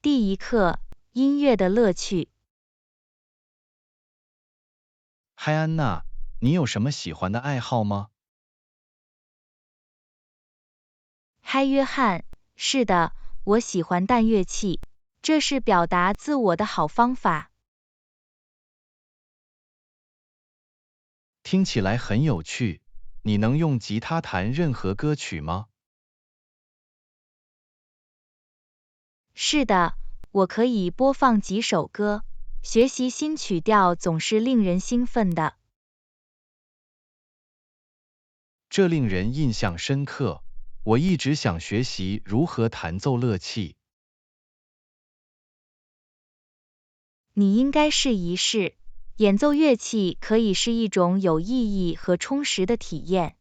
第一课，音乐的乐趣。嗨，安娜，你有什么喜欢的爱好吗？嗨，约翰，是的，我喜欢弹乐器，这是表达自我的好方法。听起来很有趣。你能用吉他弹任何歌曲吗？是的，我可以播放几首歌，学习新曲调总是令人兴奋的。这令人印象深刻。我一直想学习如何弹奏乐器。你应该试一试，演奏乐器可以是一种有意义和充实的体验。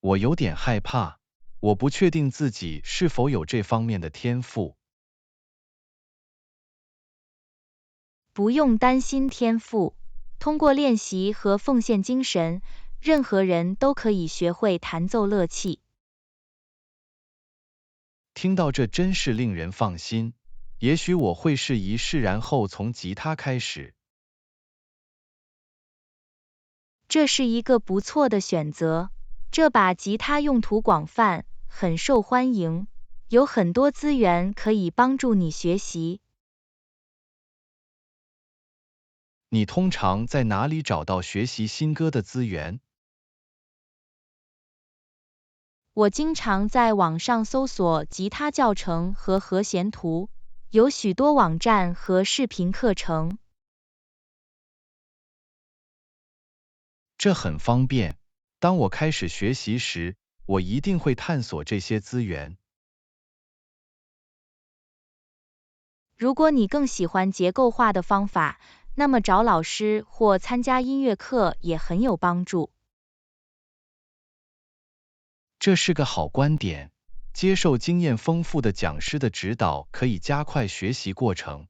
我有点害怕，我不确定自己是否有这方面的天赋。不用担心天赋，通过练习和奉献精神，任何人都可以学会弹奏乐器。听到这真是令人放心。也许我会试一试，然后从吉他开始。这是一个不错的选择。这把吉他用途广泛，很受欢迎，有很多资源可以帮助你学习。你通常在哪里找到学习新歌的资源？我经常在网上搜索吉他教程和和弦图，有许多网站和视频课程。这很方便。当我开始学习时，我一定会探索这些资源。如果你更喜欢结构化的方法，那么找老师或参加音乐课也很有帮助。这是个好观点。接受经验丰富的讲师的指导可以加快学习过程。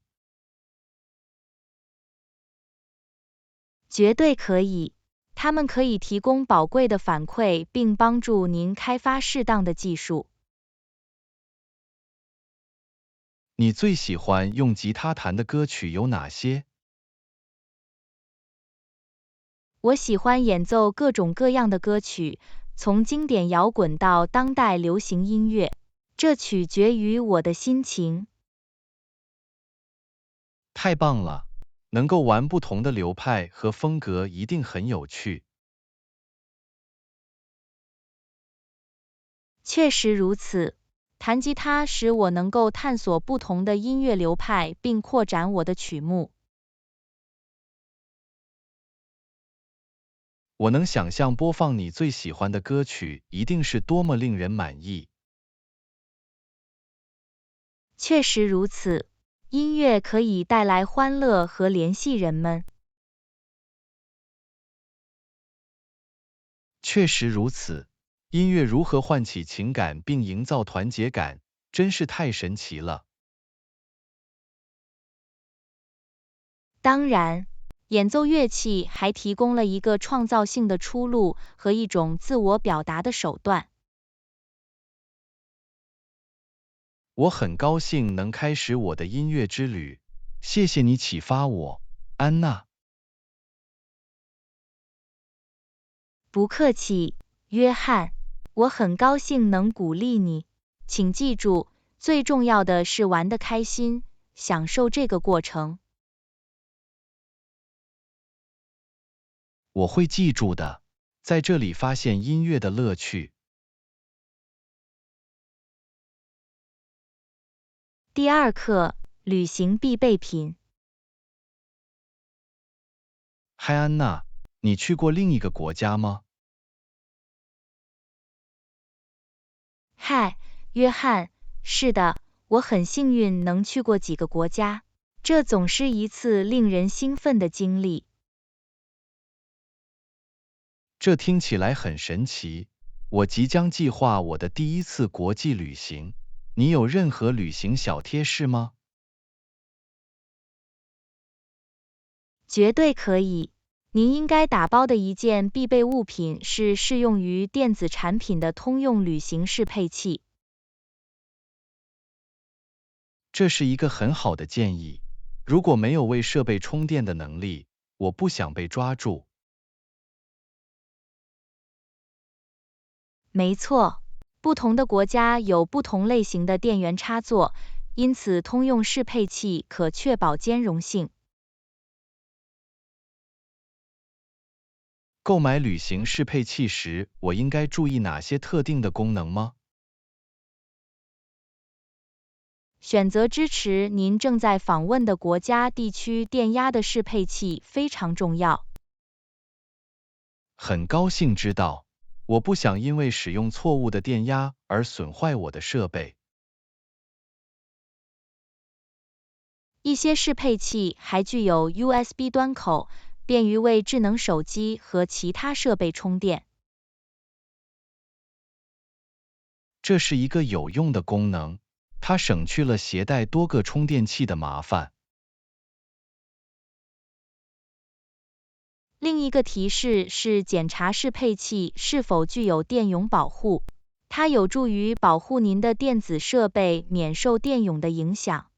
绝对可以，他们可以提供宝贵的反馈并帮助您开发适当的技术。你最喜欢用吉他弹的歌曲有哪些？我喜欢演奏各种各样的歌曲，从经典摇滚到当代流行音乐，这取决于我的心情。太棒了！能够玩不同的流派和风格一定很有趣。确实如此，弹吉他使我能够探索不同的音乐流派并扩展我的曲目。我能想象播放你最喜欢的歌曲一定是多么令人满意。确实如此，音乐可以带来欢乐和联系人们。确实如此，音乐如何唤起情感并营造团结感，真是太神奇了。当然，演奏乐器还提供了一个创造性的出路和一种自我表达的手段。我很高兴能开始我的音乐之旅，谢谢你启发我，安娜。不客气，约翰，我很高兴能鼓励你。请记住，最重要的是玩得开心，享受这个过程。我会记住的，在这里发现音乐的乐趣。第二课，旅行必备品。嗨，安娜，你去过另一个国家吗？嗨，约翰，是的，我很幸运能去过几个国家，这总是一次令人兴奋的经历。这听起来很神奇。我即将计划我的第一次国际旅行。你有任何旅行小贴士吗？绝对可以。您应该打包的一件必备物品是适用于电子产品的通用旅行适配器。这是一个很好的建议。如果没有为设备充电的能力，我不想被抓住。没错，不同的国家有不同类型的电源插座，因此通用适配器可确保兼容性。购买旅行适配器时，我应该注意哪些特定的功能吗？选择支持您正在访问的国家地区电压的适配器非常重要。很高兴知道，我不想因为使用错误的电压而损坏我的设备。一些适配器还具有 USB 端口，便于为智能手机和其他设备充电。这是一个有用的功能，它省去了携带多个充电器的麻烦。另一个提示是检查适配器是否具有电泳保护，它有助于保护您的电子设备免受电泳的影响。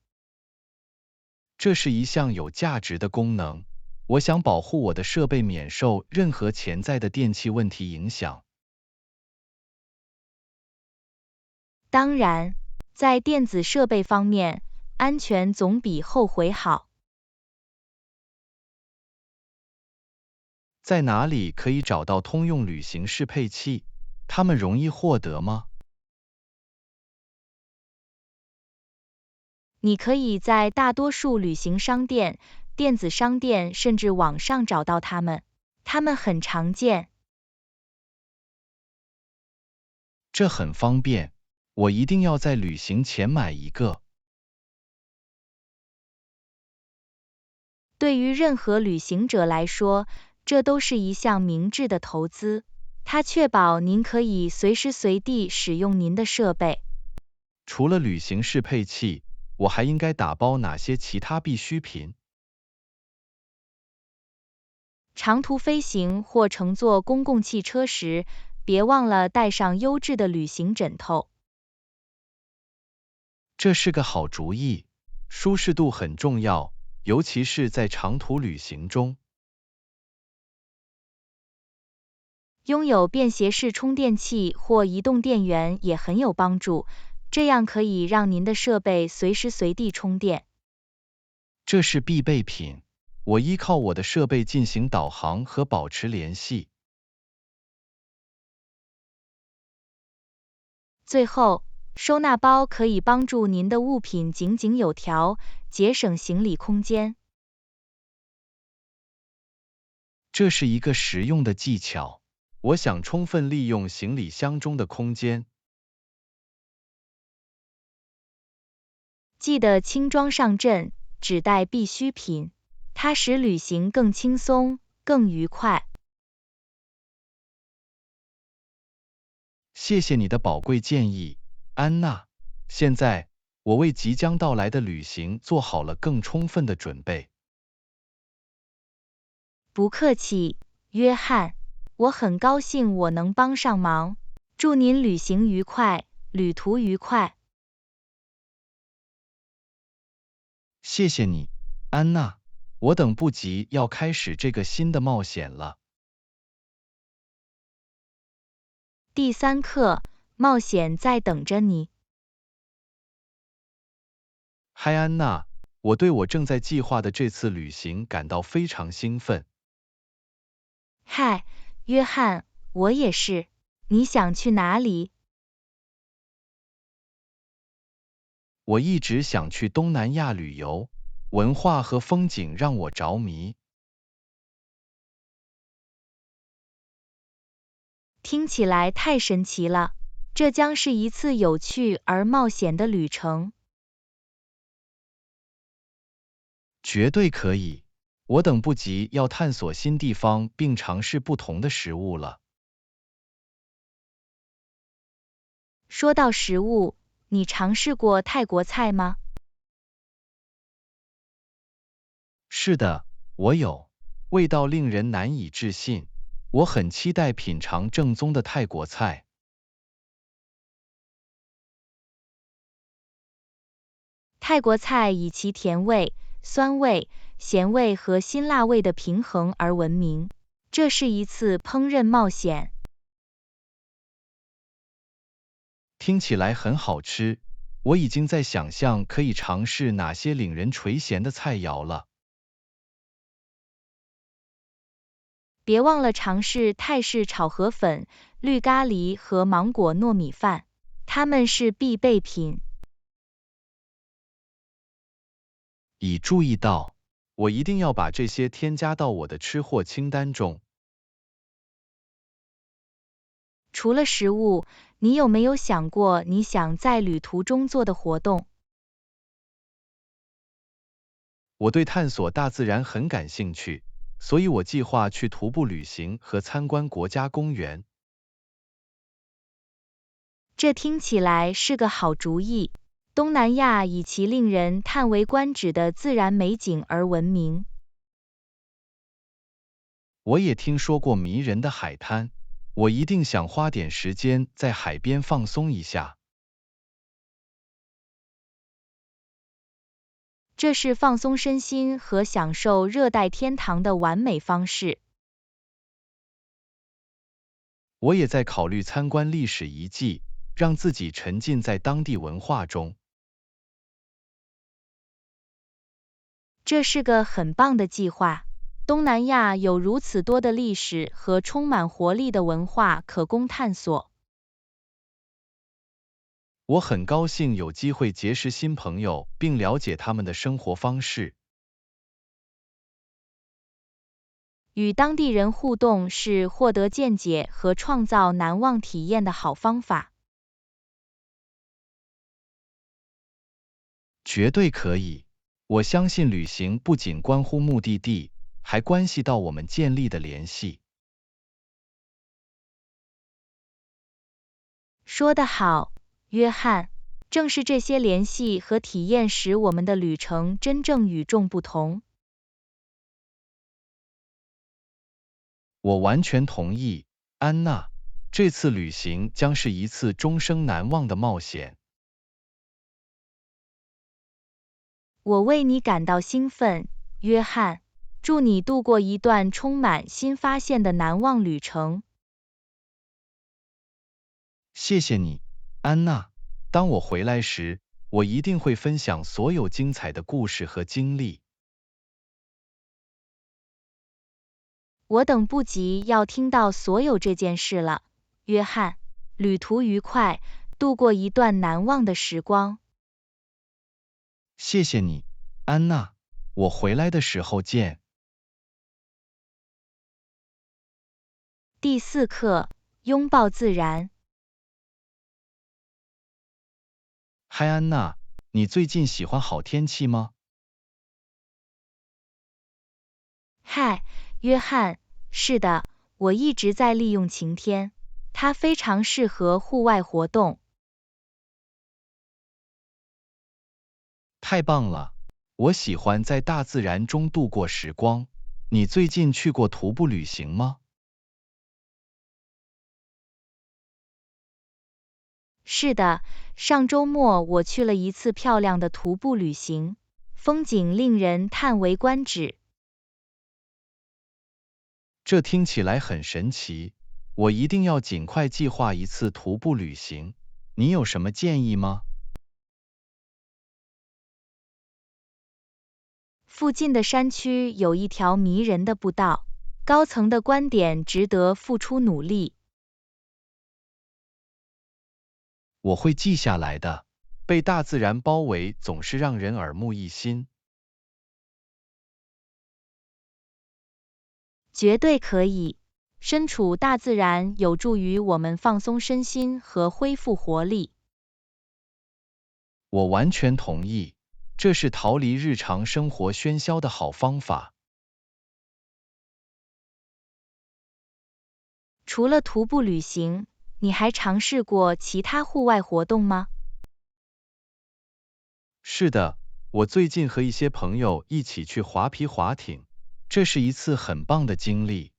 这是一项有价值的功能，我想保护我的设备免受任何潜在的电气问题影响。当然，在电子设备方面，安全总比后悔好。在哪里可以找到通用旅行适配器？它们容易获得吗？你可以在大多数旅行商店、电子商店甚至网上找到它们，它们很常见。这很方便，我一定要在旅行前买一个。对于任何旅行者来说，这都是一项明智的投资。它确保您可以随时随地使用您的设备。除了旅行适配器，我还应该打包哪些其他必需品？长途飞行或乘坐公共汽车时，别忘了带上优质的旅行枕头。这是个好主意，舒适度很重要，尤其是在长途旅行中。拥有便携式充电器或移动电源也很有帮助，这样可以让您的设备随时随地充电。这是必备品，我依靠我的设备进行导航和保持联系。最后，收纳包可以帮助您的物品井井有条，节省行李空间。这是一个实用的技巧，我想充分利用行李箱中的空间。记得轻装上阵，只带必需品，它使旅行更轻松、更愉快。谢谢你的宝贵建议，安娜。现在，我为即将到来的旅行做好了更充分的准备。不客气，约翰，我很高兴我能帮上忙。祝您旅行愉快，旅途愉快。谢谢你，安娜。我等不及要开始这个新的冒险了。第3课，冒险在等着你。嗨，安娜，我对我正在计划的这次旅行感到非常兴奋。嗨，约翰，我也是。你想去哪里？我一直想去东南亚旅游，文化和风景让我着迷。听起来太神奇了，这将是一次有趣而冒险的旅程。绝对可以，我等不及要探索新地方并尝试不同的食物了。说到食物，你尝试过泰国菜吗？是的，我有，味道令人难以置信。我很期待品尝正宗的泰国菜。泰国菜以其甜味、酸味、咸味和辛辣味的平衡而闻名。这是一次烹饪冒险。听起来很好吃，我已经在想象可以尝试哪些令人垂涎的菜肴了。别忘了尝试泰式炒河粉、绿咖喱和芒果糯米饭，它们是必备品。已注意到，我一定要把这些添加到我的吃货清单中。除了食物，你有没有想过你想在旅途中做的活动？我对探索大自然很感兴趣，所以我计划去徒步旅行和参观国家公园。这听起来是个好主意。东南亚以其令人叹为观止的自然美景而闻名。我也听说过迷人的海滩，我一定想花点时间在海边放松一下。这是放松身心和享受热带天堂的完美方式。我也在考虑参观历史遗迹，让自己沉浸在当地文化中。这是个很棒的计划。东南亚有如此多的历史和充满活力的文化可供探索。我很高兴有机会结识新朋友，并了解他们的生活方式。与当地人互动是获得见解和创造难忘体验的好方法。绝对可以。我相信旅行不仅关乎目的地，还关系到我们建立的联系。说得好，约翰。正是这些联系和体验使我们的旅程真正与众不同。我完全同意，安娜。这次旅行将是一次终生难忘的冒险。我为你感到兴奋，约翰。祝你度过一段充满新发现的难忘旅程。谢谢你，安娜。当我回来时，我一定会分享所有精彩的故事和经历。我等不及要听到所有这件事了，约翰。旅途愉快，度过一段难忘的时光。谢谢你，安娜。我回来的时候见。第4课，拥抱自然。嗨，安娜，你最近喜欢好天气吗？嗨，约翰，是的，我一直在利用晴天，它非常适合户外活动。太棒了，我喜欢在大自然中度过时光。你最近去过徒步旅行吗？是的，上周末我去了一次漂亮的徒步旅行，风景令人叹为观止。这听起来很神奇，我一定要尽快计划一次徒步旅行。你有什么建议吗？附近的山区有一条迷人的步道，高层的观点值得付出努力。我会记下来的。被大自然包围总是让人耳目一新。绝对可以。身处大自然有助于我们放松身心和恢复活力。我完全同意，这是逃离日常生活喧嚣的好方法。除了徒步旅行，你还尝试过其他户外活动吗？是的，我最近和一些朋友一起去划皮划艇，这是一次很棒的经历。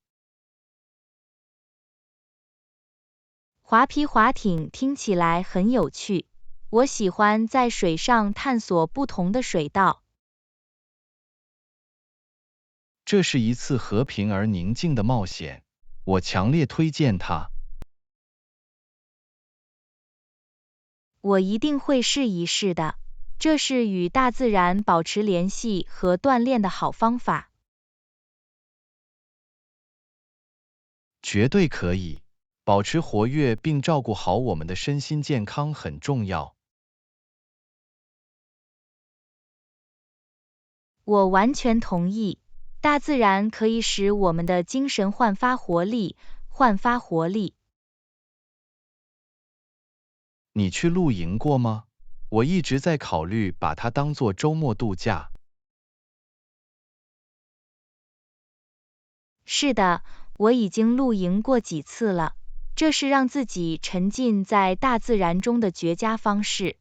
划皮划艇听起来很有趣，我喜欢在水上探索不同的水道。这是一次和平而宁静的冒险，我强烈推荐它。我一定会试一试的，这是与大自然保持联系和锻炼的好方法。绝对可以，保持活跃并照顾好我们的身心健康很重要。我完全同意，大自然可以使我们的精神焕发活力。你去露营过吗？我一直在考虑把它当作周末度假。是的，我已经露营过几次了，这是让自己沉浸在大自然中的绝佳方式。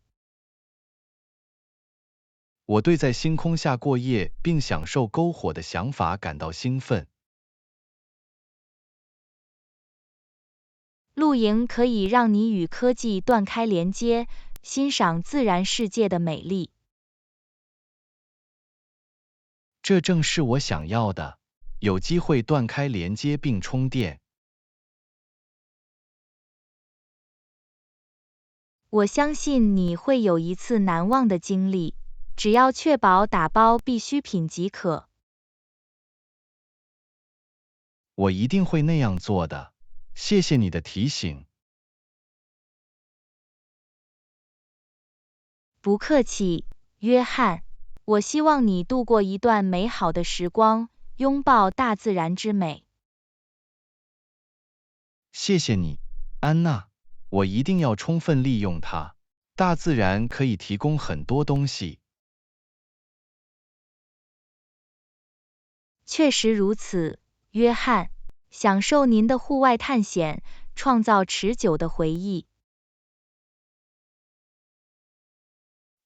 我对在星空下过夜并享受篝火的想法感到兴奋。露营可以让你与科技断开连接，欣赏自然世界的美丽。这正是我想要的，有机会断开连接并充电。我相信你会有一次难忘的经历，只要确保打包必需品即可。我一定会那样做的，谢谢你的提醒。不客气，约翰。我希望你度过一段美好的时光，拥抱大自然之美。谢谢你，安娜，我一定要充分利用它。大自然可以提供很多东西。确实如此，约翰。享受您的户外探险，创造持久的回忆。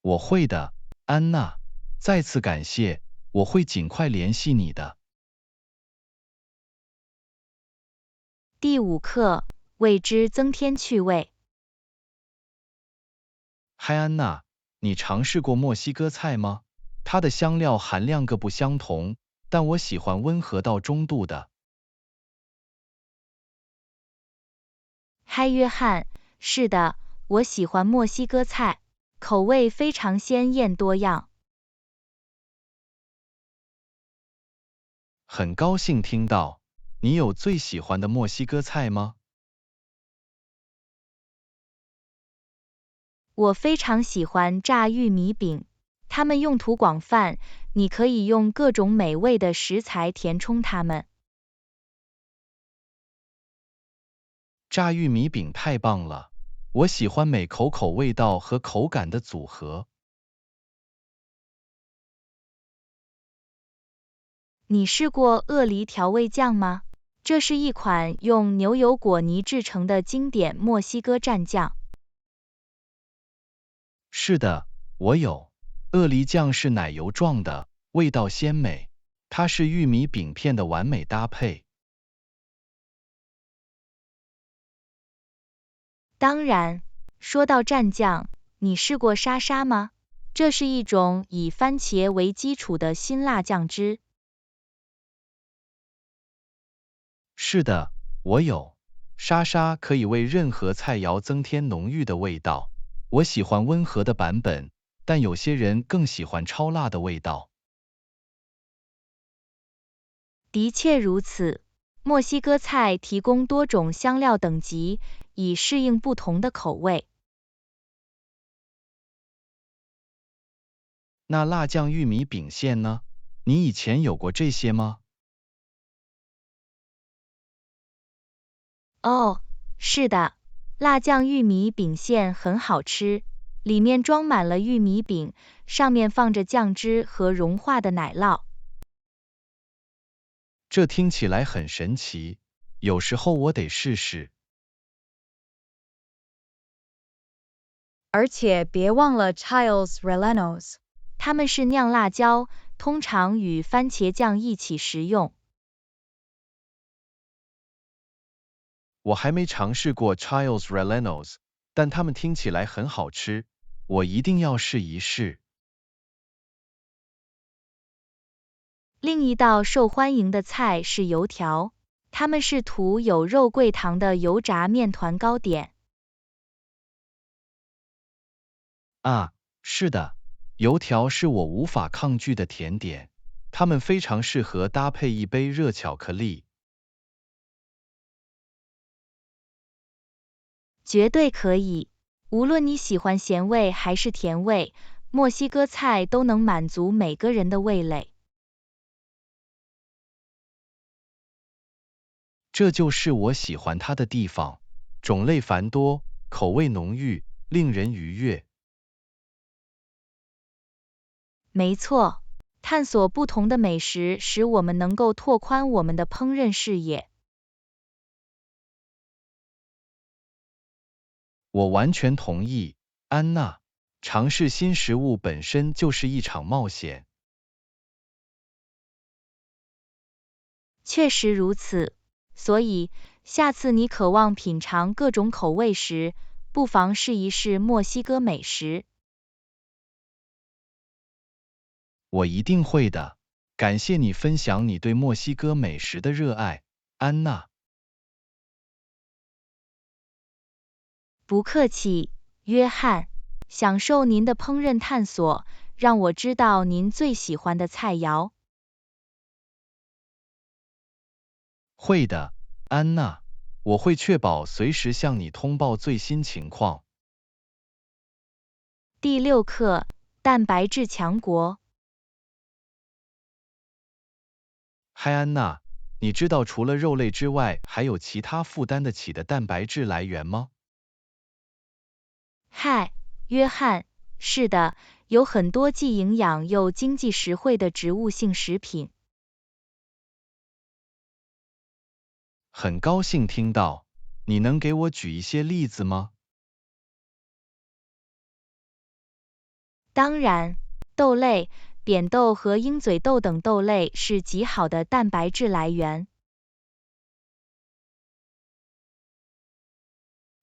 我会的，安娜，再次感谢，我会尽快联系你的。第5课，为之增添趣味。嗨，安娜，你尝试过墨西哥菜吗？它的香料含量各不相同，但我喜欢温和到中度的。嗨，约翰，是的，我喜欢墨西哥菜，口味非常鲜艳多样。很高兴听到，你有最喜欢的墨西哥菜吗？我非常喜欢炸玉米饼，它们用途广泛，你可以用各种美味的食材填充它们。炸玉米饼太棒了，我喜欢每口味道和口感的组合。你试过鳄梨调味酱吗？这是一款用牛油果泥制成的经典墨西哥蘸酱。是的，我有。鳄梨酱是奶油状的，味道鲜美，它是玉米饼片的完美搭配。当然，说到蘸酱，你试过沙沙吗？这是一种以番茄为基础的辛辣酱汁。是的，我有。沙沙可以为任何菜肴增添浓郁的味道。我喜欢温和的版本，但有些人更喜欢超辣的味道。的确如此，墨西哥菜提供多种香料等级，以适应不同的口味。那辣酱玉米饼馅呢？你以前有过这些吗？哦，是的，辣酱玉米饼馅很好吃，里面装满了玉米饼，上面放着酱汁和融化的奶酪。这听起来很神奇，有时候我得试试。而且别忘了 Chiles Rellenos， 它们是酿辣椒，通常与番茄酱一起食用。我还没尝试过 Chiles Rellenos， 但它们听起来很好吃。我一定要试一试。另一道受欢迎的菜是油条，它们是涂有肉桂糖的油炸面团糕点。啊，是的，油条是我无法抗拒的甜点，它们非常适合搭配一杯热巧克力。绝对可以，无论你喜欢咸味还是甜味，墨西哥菜都能满足每个人的味蕾。这就是我喜欢它的地方，种类繁多，口味浓郁，令人愉悦。没错，探索不同的美食使我们能够拓宽我们的烹饪视野。我完全同意，安娜。尝试新食物本身就是一场冒险。确实如此，所以下次你渴望品尝各种口味时，不妨试一试墨西哥美食。我一定会的。感谢你分享你对墨西哥美食的热爱，安娜。不客气，约翰。享受您的烹饪探索，让我知道您最喜欢的菜肴。会的，安娜。我会确保随时向你通报最新情况。第6课，蛋白质强国。嗨，安娜，你知道除了肉类之外，还有其他负担得起的蛋白质来源吗？嗨，约翰，是的，有很多既营养又经济实惠的植物性食品。很高兴听到，你能给我举一些例子吗？当然，豆类、扁豆和鹰嘴豆等豆类是极好的蛋白质来源。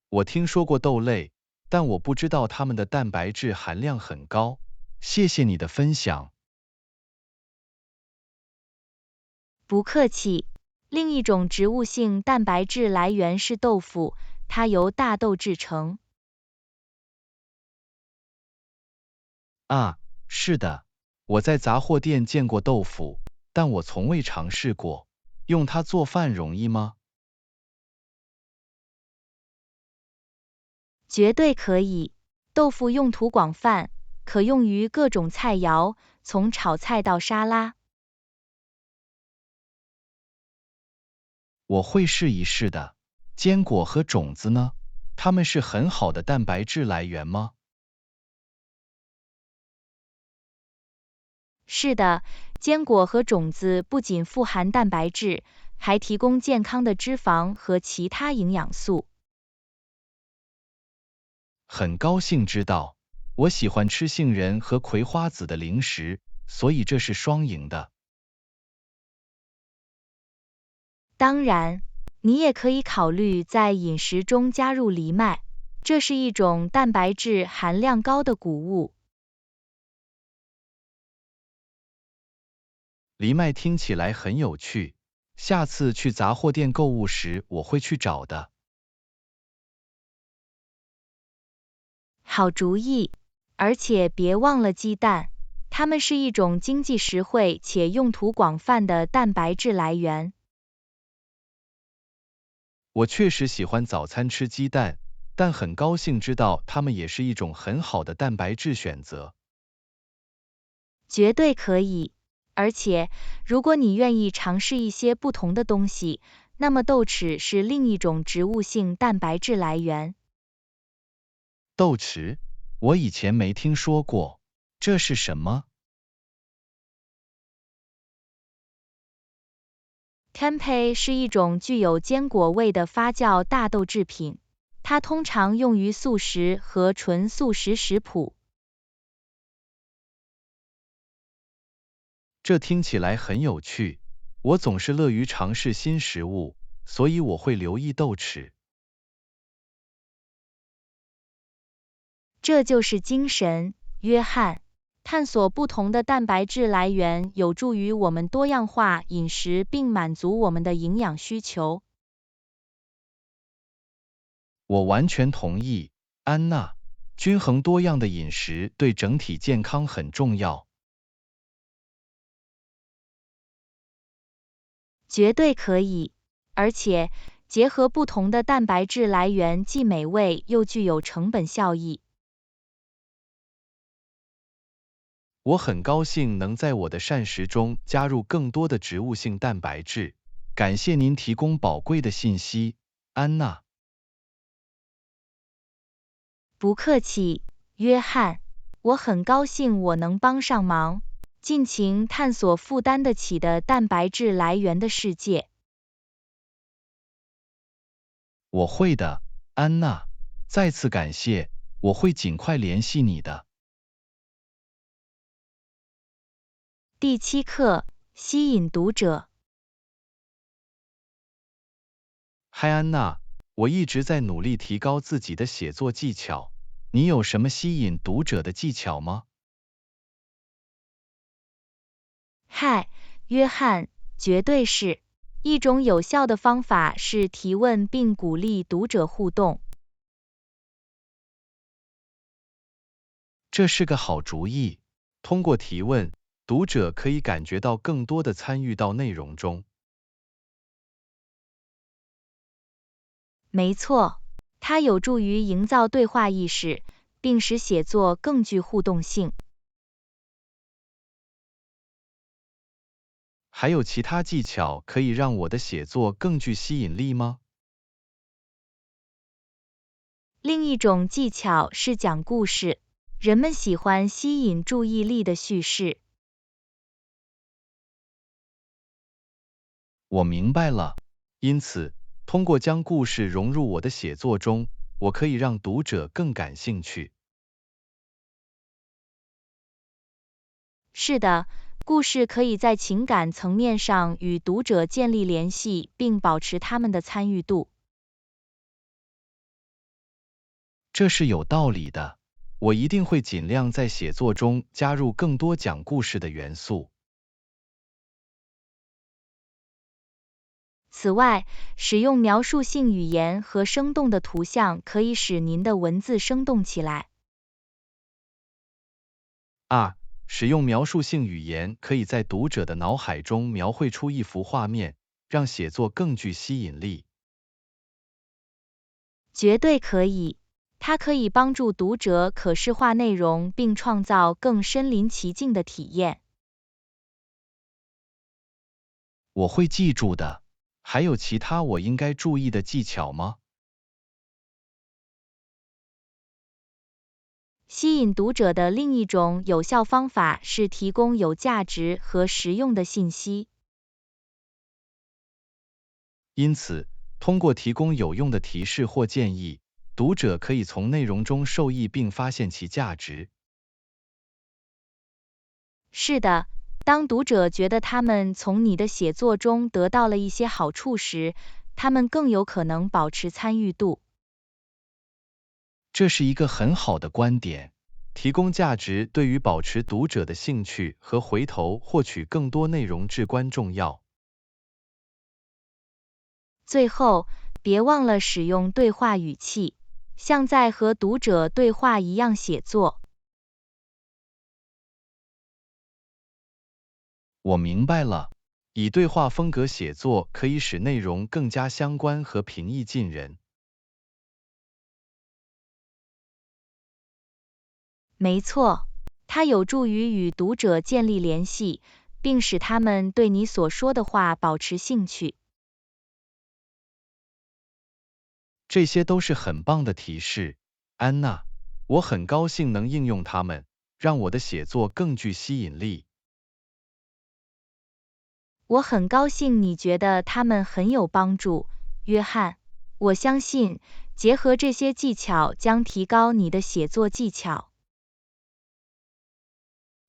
我听说过豆类，但我不知道它们的蛋白质含量很高。谢谢你的分享。不客气。另一种植物性蛋白质来源是豆腐，它由大豆制成。啊，是的，我在杂货店见过豆腐，但我从未尝试过。用它做饭容易吗？绝对可以。豆腐用途广泛，可用于各种菜肴，从炒菜到沙拉。我会试一试的。坚果和种子呢？它们是很好的蛋白质来源吗？是的，坚果和种子不仅富含蛋白质，还提供健康的脂肪和其他营养素。很高兴知道，我喜欢吃杏仁和葵花籽的零食，所以这是双赢的。当然，你也可以考虑在饮食中加入藜麦，这是一种蛋白质含量高的谷物。藜麦听起来很有趣，下次去杂货店购物时我会去找的。好主意，而且别忘了鸡蛋，它们是一种经济实惠且用途广泛的蛋白质来源。我确实喜欢早餐吃鸡蛋，但很高兴知道它们也是一种很好的蛋白质选择。绝对可以，而且如果你愿意尝试一些不同的东西，那么豆豉是另一种植物性蛋白质来源。豆豉？我以前没听说过，这是什么？Tempeh 是一种具有坚果味的发酵大豆制品，它通常用于素食和纯素食食谱。这听起来很有趣，我总是乐于尝试新食物，所以我会留意豆豉。这就是精神，约翰。探索不同的蛋白质来源有助于我们多样化饮食并满足我们的营养需求。我完全同意，安娜。均衡多样的饮食对整体健康很重要。绝对可以，而且结合不同的蛋白质来源既美味又具有成本效益。我很高兴能在我的膳食中加入更多的植物性蛋白质。感谢您提供宝贵的信息，安娜。不客气，约翰。我很高兴我能帮上忙，尽情探索负担得起的蛋白质来源的世界。我会的，安娜。再次感谢，我会尽快联系你的。第7课，吸引读者。嗨，安娜，我一直在努力提高自己的写作技巧。你有什么吸引读者的技巧吗？嗨，约翰，绝对是。一种有效的方法是提问并鼓励读者互动。这是个好主意。通过提问，读者可以感觉到更多的参与到内容中。没错，它有助于营造对话意识，并使写作更具互动性。还有其他技巧可以让我的写作更具吸引力吗？另一种技巧是讲故事，人们喜欢吸引注意力的叙事。我明白了。因此，通过将故事融入我的写作中，我可以让读者更感兴趣。是的，故事可以在情感层面上与读者建立联系，并保持他们的参与度。这是有道理的。我一定会尽量在写作中加入更多讲故事的元素。此外，使用描述性语言和生动的图像可以使您的文字生动起来。使用描述性语言可以在读者的脑海中描绘出一幅画面，让写作更具吸引力。绝对可以，它可以帮助读者可视化内容并创造更身临其境的体验。我会记住的。还有其他我应该注意的技巧吗？吸引读者的另一种有效方法是提供有价值和实用的信息。因此，通过提供有用的提示或建议，读者可以从内容中受益并发现其价值。是的，当读者觉得他们从你的写作中得到了一些好处时，他们更有可能保持参与度。这是一个很好的观点。提供价值对于保持读者的兴趣和回头获取更多内容至关重要。最后，别忘了使用对话语气，像在和读者对话一样写作。我明白了，以对话风格写作可以使内容更加相关和平易近人。没错，它有助于与读者建立联系，并使他们对你所说的话保持兴趣。这些都是很棒的提示，安娜。我很高兴能应用它们，让我的写作更具吸引力。我很高兴你觉得他们很有帮助，约翰。我相信，结合这些技巧将提高你的写作技巧。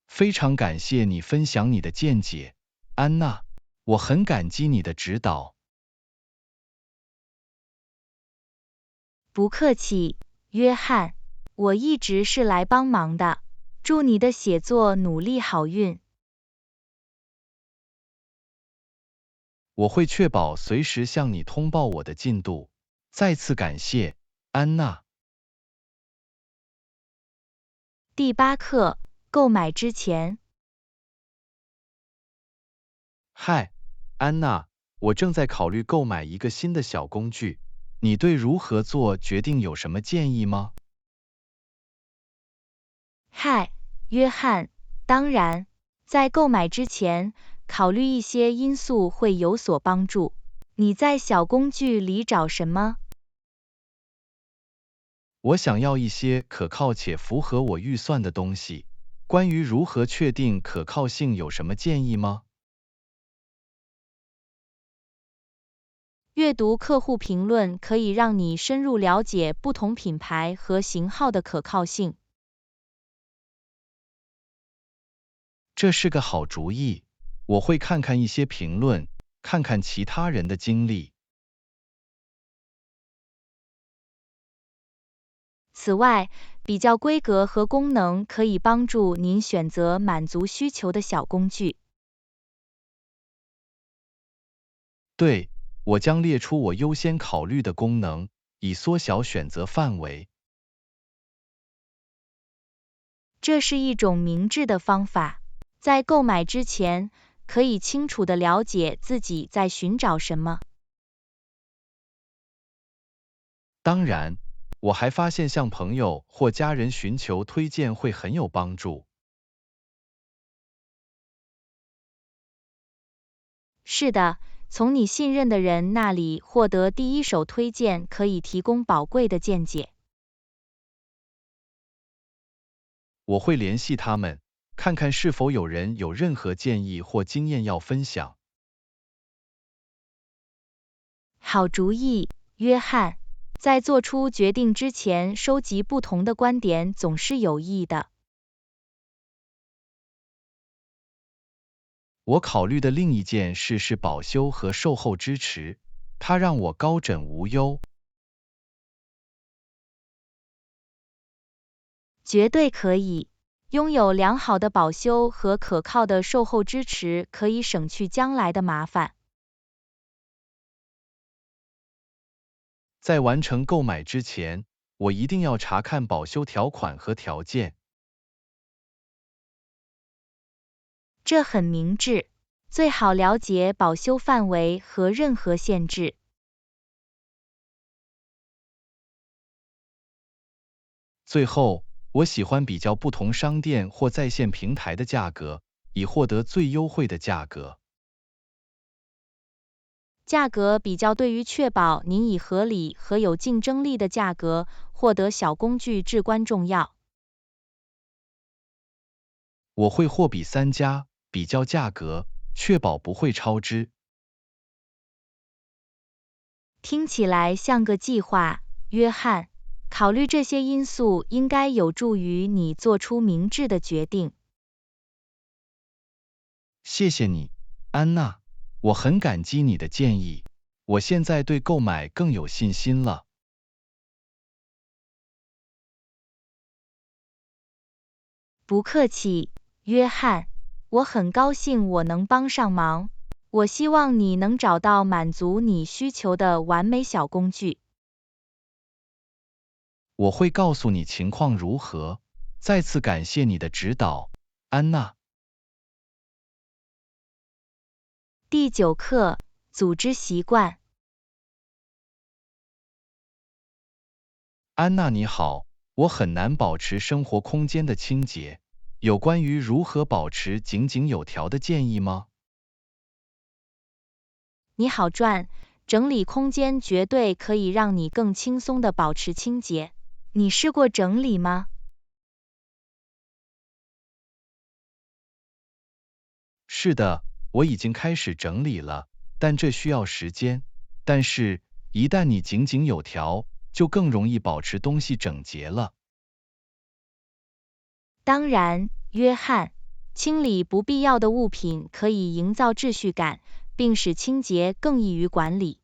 非常感谢你分享你的见解，安娜。我很感激你的指导。不客气，约翰。我一直是来帮忙的，祝你的写作努力好运。我会确保随时向你通报我的进度。再次感谢，安娜。第8课，购买之前。嗨，安娜，我正在考虑购买一个新的小工具，你对如何做决定有什么建议吗？嗨，约翰，当然，在购买之前，考虑一些因素会有所帮助。你在小工具里找什么？我想要一些可靠且符合我预算的东西。关于如何确定可靠性有什么建议吗？阅读客户评论可以让你深入了解不同品牌和型号的可靠性。这是个好主意，我会看看一些评论，看看其他人的经历。此外，比较规格和功能可以帮助您选择满足需求的小工具。对，我将列出我优先考虑的功能，以缩小选择范围。这是一种明智的方法。在购买之前，可以清楚地了解自己在寻找什么。当然，我还发现向朋友或家人寻求推荐会很有帮助。是的，从你信任的人那里获得第一手推荐可以提供宝贵的见解。我会联系他们，看看是否有人有任何建议或经验要分享。好主意，约翰。在做出决定之前，收集不同的观点总是有益的。我考虑的另一件事是保修和售后支持，它让我高枕无忧。绝对可以。拥有良好的保修和可靠的售后支持，可以省去将来的麻烦。在完成购买之前，我一定要查看保修条款和条件。这很明智，最好了解保修范围和任何限制。最后，我喜欢比较不同商店或在线平台的价格，以获得最优惠的价格。价格比较对于确保您以合理和有竞争力的价格获得小工具至关重要。我会货比三家，比较价格，确保不会超支。听起来像个计划，约翰。考虑这些因素应该有助于你做出明智的决定。谢谢你，安娜，我很感激你的建议，我现在对购买更有信心了。不客气，约翰，我很高兴我能帮上忙。我希望你能找到满足你需求的完美小工具。我会告诉你情况如何。再次感谢你的指导，安娜。第9课，组织习惯。安娜你好，我很难保持生活空间的清洁，有关于如何保持井井有条的建议吗？你好，John，整理空间绝对可以让你更轻松地保持清洁。你试过整理吗？是的，我已经开始整理了，但这需要时间。但是，一旦你井井有条，就更容易保持东西整洁了。当然，约翰，清理不必要的物品可以营造秩序感，并使清洁更易于管理。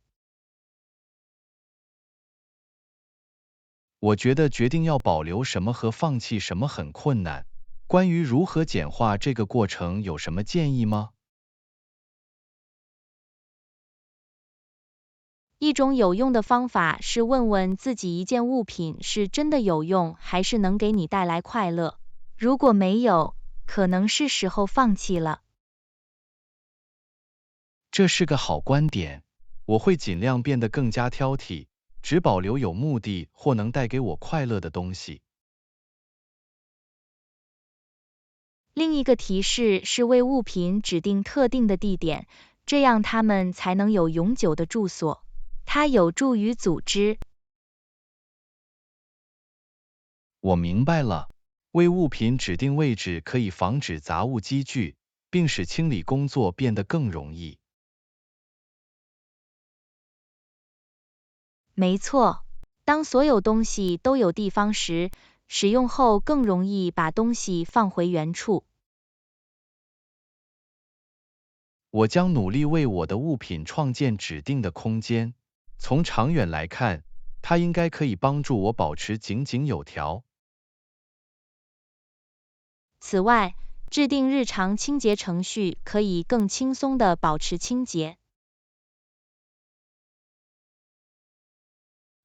我觉得决定要保留什么和放弃什么很困难。关于如何简化这个过程有什么建议吗？一种有用的方法是问问自己一件物品是真的有用还是能给你带来快乐。如果没有，可能是时候放弃了。这是个好观点，我会尽量变得更加挑剔，只保留有目的或能带给我快乐的东西。另一个提示是为物品指定特定的地点，这样它们才能有永久的住所。它有助于组织。我明白了，为物品指定位置可以防止杂物积聚，并使清理工作变得更容易。没错，当所有东西都有地方时，使用后更容易把东西放回原处。我将努力为我的物品创建指定的空间。从长远来看，它应该可以帮助我保持井井有条。此外，制定日常清洁程序可以更轻松地保持清洁。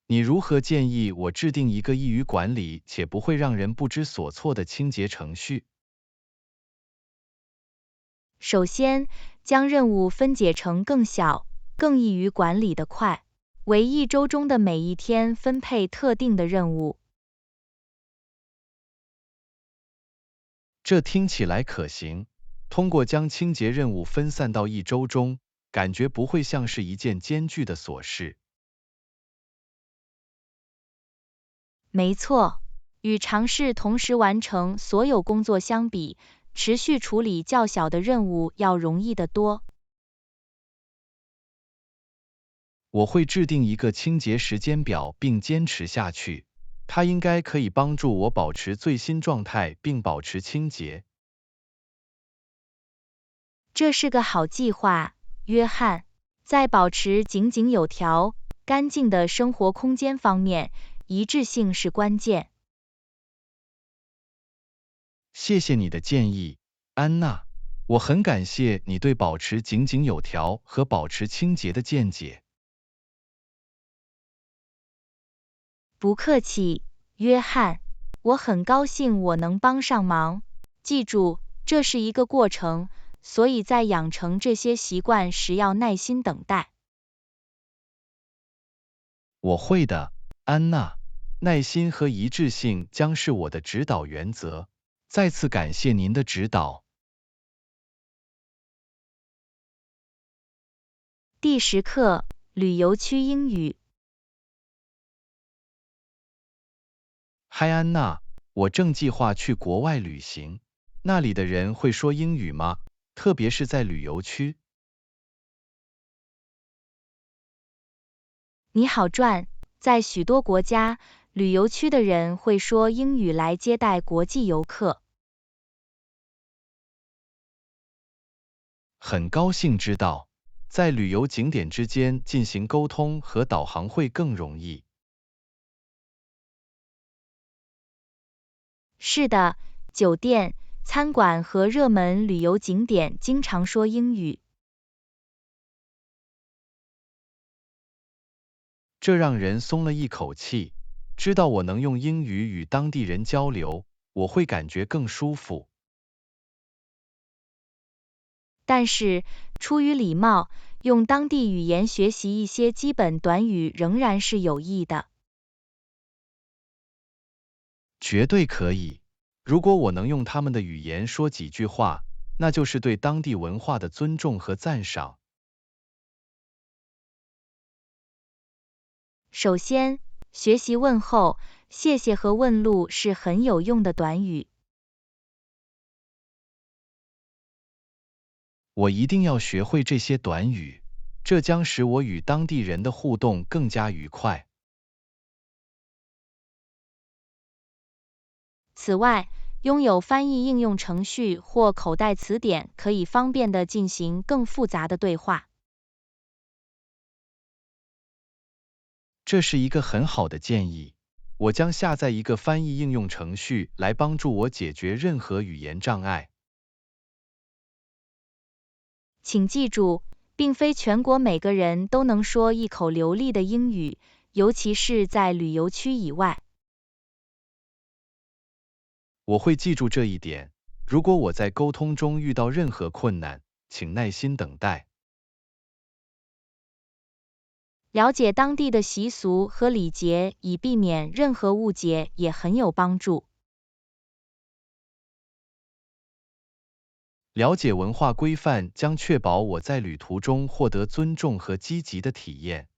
你如何建议我制定一个易于管理且不会让人不知所措的清洁程序？首先，将任务分解成更小、更易于管理的块，为一周中的每一天分配特定的任务。这听起来可行。通过将清洁任务分散到一周中，感觉不会像是一件艰巨的琐事。没错，与尝试同时完成所有工作相比，持续处理较小的任务要容易得多。我会制定一个清洁时间表并坚持下去，它应该可以帮助我保持最新状态并保持清洁。这是个好计划，约翰。在保持井井有条、干净的生活空间方面，一致性是关键。谢谢你的建议，安娜。我很感谢你对保持井井有条和保持清洁的见解。不客气，约翰。我很高兴我能帮上忙。记住，这是一个过程，所以在养成这些习惯时要耐心等待。我会的，安娜。耐心和一致性将是我的指导原则。再次感谢您的指导。第10课，旅游区英语。嗨，安娜，我正计划去国外旅行，那里的人会说英语吗？特别是在旅游区。你好转，在许多国家，旅游区的人会说英语来接待国际游客。很高兴知道，在旅游景点之间进行沟通和导航会更容易。是的，酒店、餐馆和热门旅游景点经常说英语。这让人松了一口气，知道我能用英语与当地人交流，我会感觉更舒服。但是，出于礼貌，用当地语言学习一些基本短语仍然是有益的。绝对可以。如果我能用他们的语言说几句话，那就是对当地文化的尊重和赞赏。首先，学习问候、谢谢和问路是很有用的短语。我一定要学会这些短语，这将使我与当地人的互动更加愉快。此外，拥有翻译应用程序或口袋词典可以方便地进行更复杂的对话。这是一个很好的建议。我将下载一个翻译应用程序来帮助我解决任何语言障碍。请记住，并非全国每个人都能说一口流利的英语，尤其是在旅游区以外。我会记住这一点。如果我在沟通中遇到任何困难，请耐心等待。了解当地的习俗和礼节，以避免任何误解也很有帮助。了解文化规范将确保我在旅途中获得尊重和积极的体验。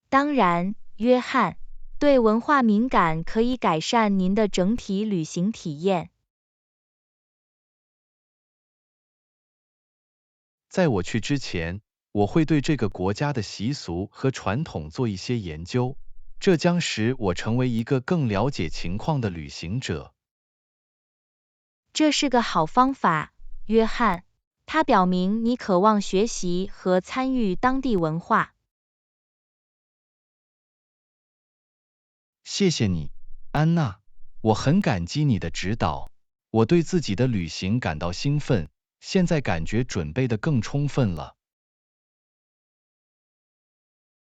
当然，约翰，对文化敏感可以改善您的整体旅行体验。在我去之前，我会对这个国家的习俗和传统做一些研究，这将使我成为一个更了解情况的旅行者。这是个好方法，约翰。它表明你渴望学习和参与当地文化。谢谢你，安娜，我很感激你的指导。我对自己的旅行感到兴奋，现在感觉准备得更充分了。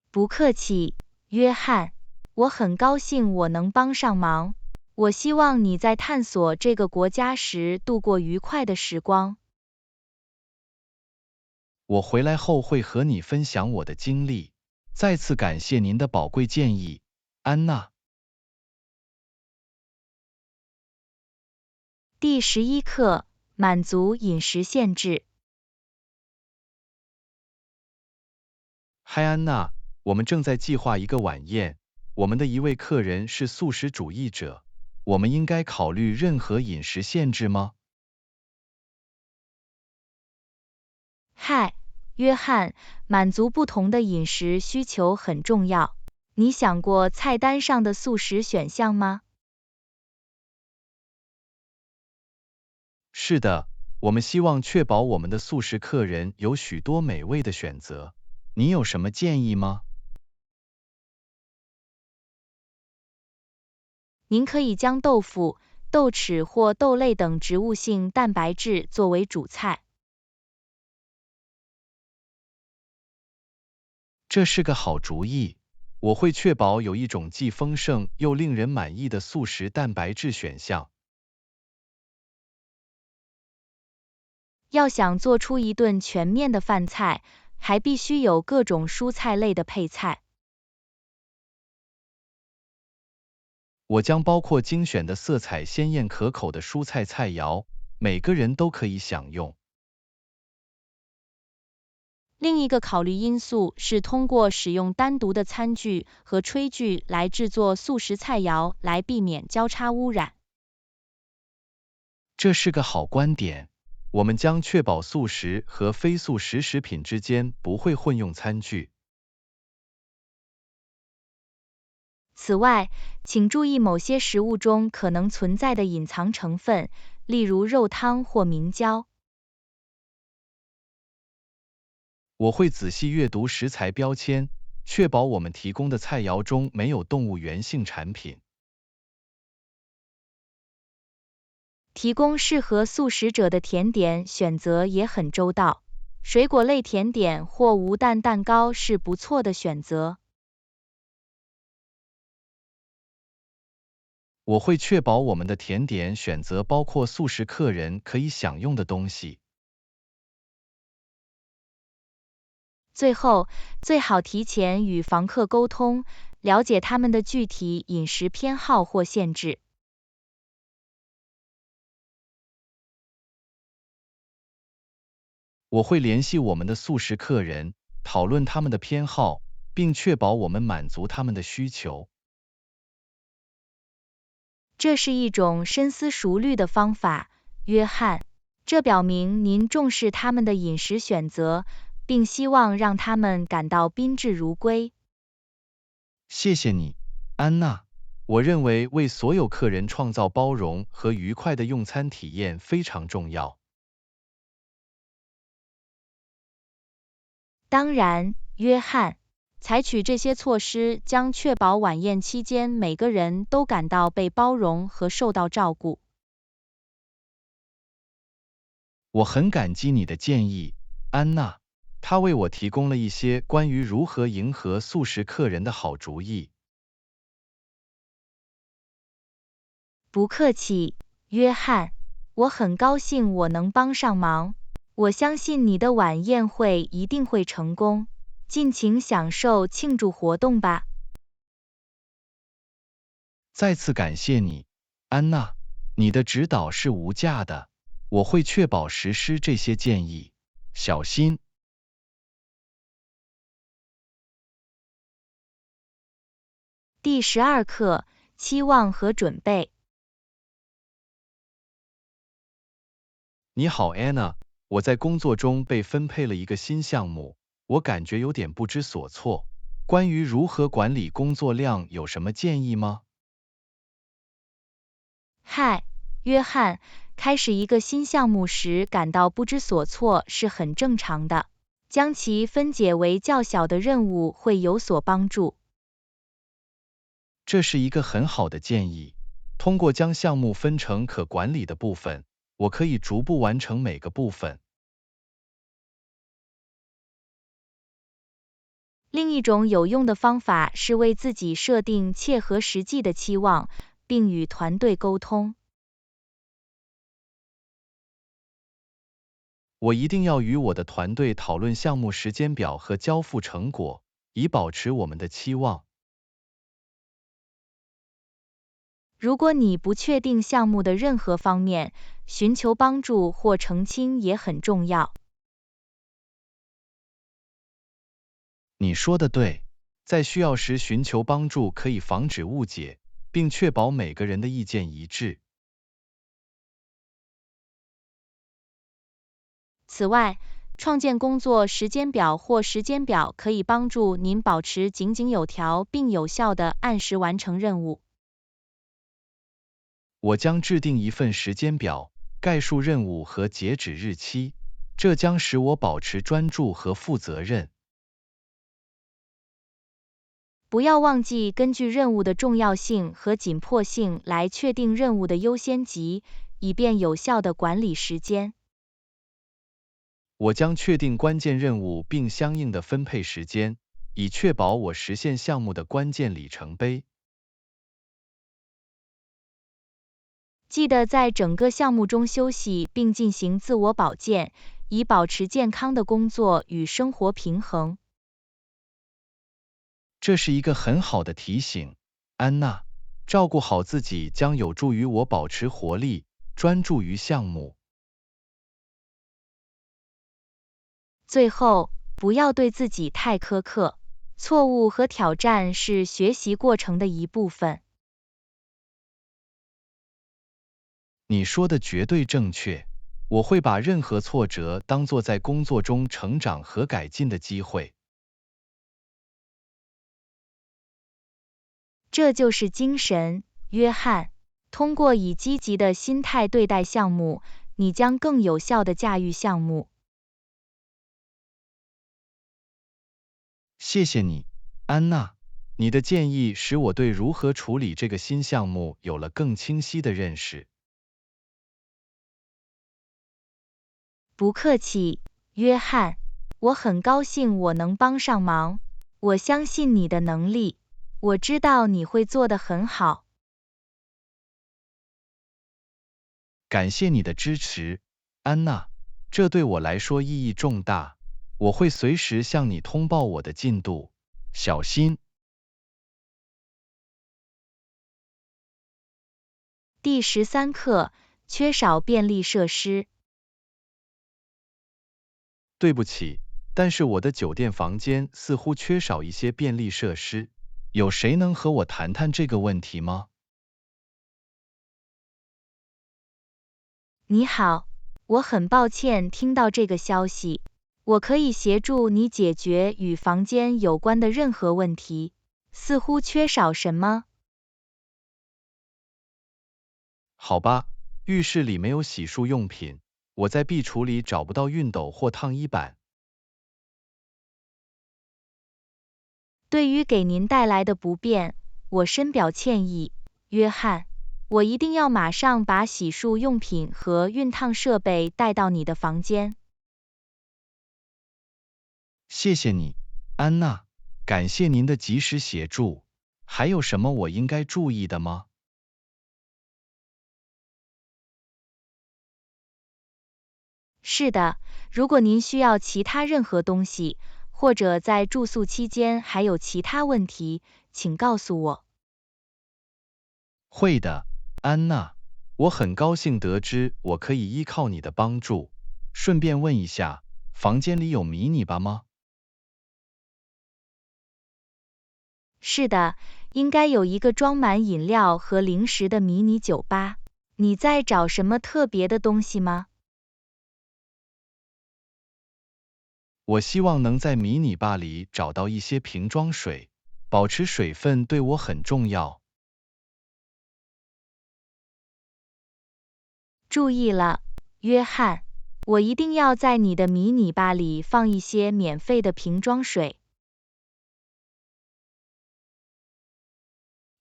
不客气，约翰。我很高兴我能帮上忙。我希望你在探索这个国家时度过愉快的时光。我回来后会和你分享我的经历。再次感谢您的宝贵建议，安娜。第11课，满足饮食限制。嗨，安娜，我们正在计划一个晚宴，我们的一位客人是素食主义者，我们应该考虑任何饮食限制吗？嗨，约翰，满足不同的饮食需求很重要。你想过菜单上的素食选项吗？是的，我们希望确保我们的素食客人有许多美味的选择。你有什么建议吗？您可以将豆腐、豆豉或豆类等植物性蛋白质作为主菜。这是个好主意，我会确保有一种既丰盛又令人满意的素食蛋白质选项。要想做出一顿全面的饭菜，还必须有各种蔬菜类的配菜。我将包括精选的色彩鲜艳可口的蔬菜菜肴，每个人都可以享用。另一个考虑因素是通过使用单独的餐具和炊具来制作素食菜肴，来避免交叉污染。这是个好观点，我们将确保素食和非素食食品之间不会混用餐具。此外，请注意某些食物中可能存在的隐藏成分，例如肉汤或明胶。我会仔细阅读食材标签，确保我们提供的菜肴中没有动物源性产品。提供适合素食者的甜点选择也很周到，水果类甜点或无蛋蛋糕是不错的选择。我会确保我们的甜点选择包括素食客人可以享用的东西。最后，最好提前与房客沟通，了解他们的具体饮食偏好或限制。我会联系我们的素食客人，讨论他们的偏好，并确保我们满足他们的需求。这是一种深思熟虑的方法，约翰。这表明您重视他们的饮食选择，并希望让他们感到宾至如归。谢谢你，安娜。我认为为所有客人创造包容和愉快的用餐体验非常重要。当然，约翰，采取这些措施将确保晚宴期间每个人都感到被包容和受到照顾。我很感激你的建议，安娜，她为我提供了一些关于如何迎合素食客人的好主意。不客气，约翰，我很高兴我能帮上忙。我相信你的晚宴会一定会成功，尽情享受庆祝活动吧。再次感谢你，安娜，你的指导是无价的，我会确保实施这些建议。小心。第12课，期望和准备。你好，安娜，我在工作中被分配了一个新项目，我感觉有点不知所措。关于如何管理工作量，有什么建议吗？嗨，约翰，开始一个新项目时感到不知所措是很正常的，将其分解为较小的任务会有所帮助。这是一个很好的建议。通过将项目分成可管理的部分，我可以逐步完成每个部分。另一种有用的方法是为自己设定切合实际的期望，并与团队沟通。我一定要与我的团队讨论项目时间表和交付成果，以保持我们的期望。如果你不确定项目的任何方面，寻求帮助或澄清也很重要。你说的对，在需要时寻求帮助可以防止误解，并确保每个人的意见一致。此外，创建工作时间表或时间表可以帮助您保持井井有条并有效地按时完成任务。我将制定一份时间表，概述任务和截止日期，这将使我保持专注和负责任。不要忘记根据任务的重要性和紧迫性来确定任务的优先级，以便有效地管理时间。我将确定关键任务并相应的分配时间，以确保我实现项目的关键里程碑。记得在整个项目中休息并进行自我保健，以保持健康的工作与生活平衡。这是一个很好的提醒，安娜。照顾好自己将有助于我保持活力，专注于项目。最后，不要对自己太苛刻，错误和挑战是学习过程的一部分。你说的绝对正确，我会把任何挫折当作在工作中成长和改进的机会。这就是精神，约翰。通过以积极的心态对待项目，你将更有效地驾驭项目。谢谢你，安娜。你的建议使我对如何处理这个新项目有了更清晰的认识。不客气，约翰。我很高兴我能帮上忙。我相信你的能力，我知道你会做得很好。感谢你的支持，安娜，这对我来说意义重大。我会随时向你通报我的进度。小心。第13课，缺少便利设施。对不起，但是我的酒店房间似乎缺少一些便利设施。有谁能和我谈谈这个问题吗？你好，我很抱歉听到这个消息。我可以协助你解决与房间有关的任何问题。似乎缺少什么？好吧，浴室里没有洗漱用品，我在壁橱里找不到熨斗或烫衣板。对于给您带来的不便，我深表歉意，约翰。我一定要马上把洗漱用品和熨烫设备带到你的房间。谢谢你，安娜，感谢您的及时协助。还有什么我应该注意的吗？是的，如果您需要其他任何东西，或者在住宿期间还有其他问题，请告诉我。会的，安娜，我很高兴得知我可以依靠你的帮助。顺便问一下，房间里有迷你吧吗？是的，应该有一个装满饮料和零食的迷你酒吧。你在找什么特别的东西吗？我希望能在迷你吧里找到一些瓶装水，保持水分对我很重要。注意了，约翰，我一定要在你的迷你吧里放一些免费的瓶装水。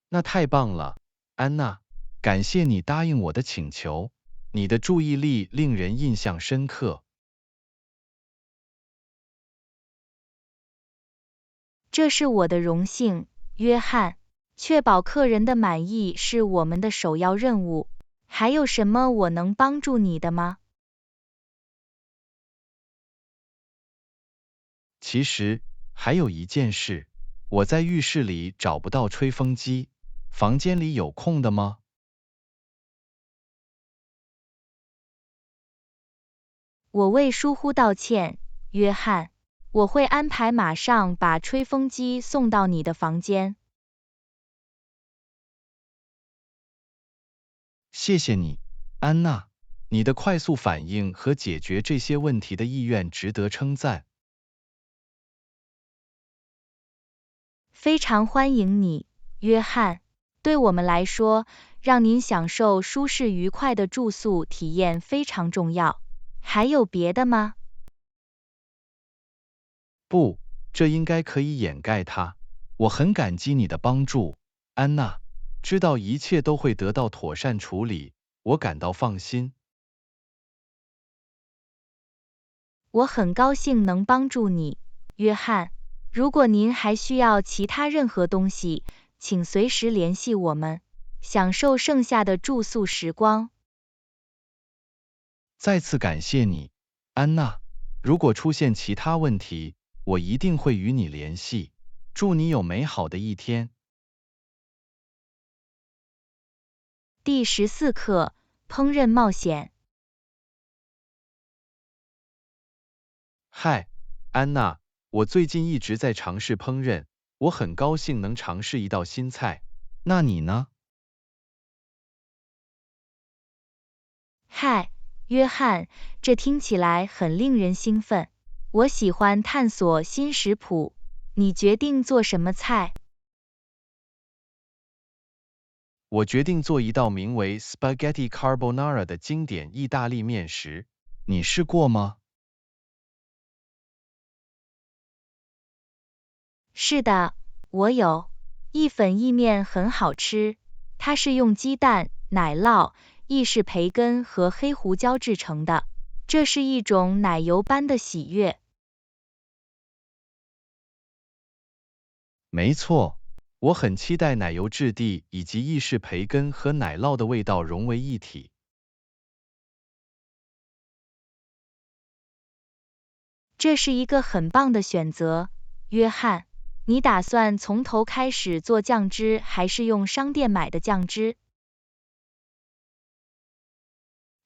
那太棒了，安娜，感谢你答应我的请求，你的注意力令人印象深刻。这是我的荣幸，约翰。确保客人的满意是我们的首要任务。还有什么我能帮助你的吗？其实，还有一件事，我在浴室里找不到吹风机，房间里有空的吗？我为疏忽道歉，约翰。我会安排马上把吹风机送到你的房间。谢谢你，安娜，你的快速反应和解决这些问题的意愿值得称赞。非常欢迎你，约翰。对我们来说，让您享受舒适愉快的住宿体验非常重要。还有别的吗？不，这应该可以掩盖它。我很感激你的帮助，安娜。知道一切都会得到妥善处理，我感到放心。我很高兴能帮助你，约翰。如果您还需要其他任何东西，请随时联系我们。享受剩下的住宿时光。再次感谢你，安娜。如果出现其他问题，我一定会与你联系。祝你有美好的一天。第14课，烹饪冒险。嗨，安娜，我最近一直在尝试烹饪，我很高兴能尝试一道新菜。那你呢？嗨，约翰，这听起来很令人兴奋。我喜欢探索新食谱。你决定做什么菜？我决定做一道名为 Spaghetti Carbonara 的经典意大利面食。你试过吗？是的，我有。意粉意面很好吃，它是用鸡蛋、奶酪、意式培根和黑胡椒制成的，这是一种奶油般的喜悦。没错，我很期待奶油质地以及意式培根和奶酪的味道融为一体。这是一个很棒的选择，约翰。你打算从头开始做酱汁，还是用商店买的酱汁？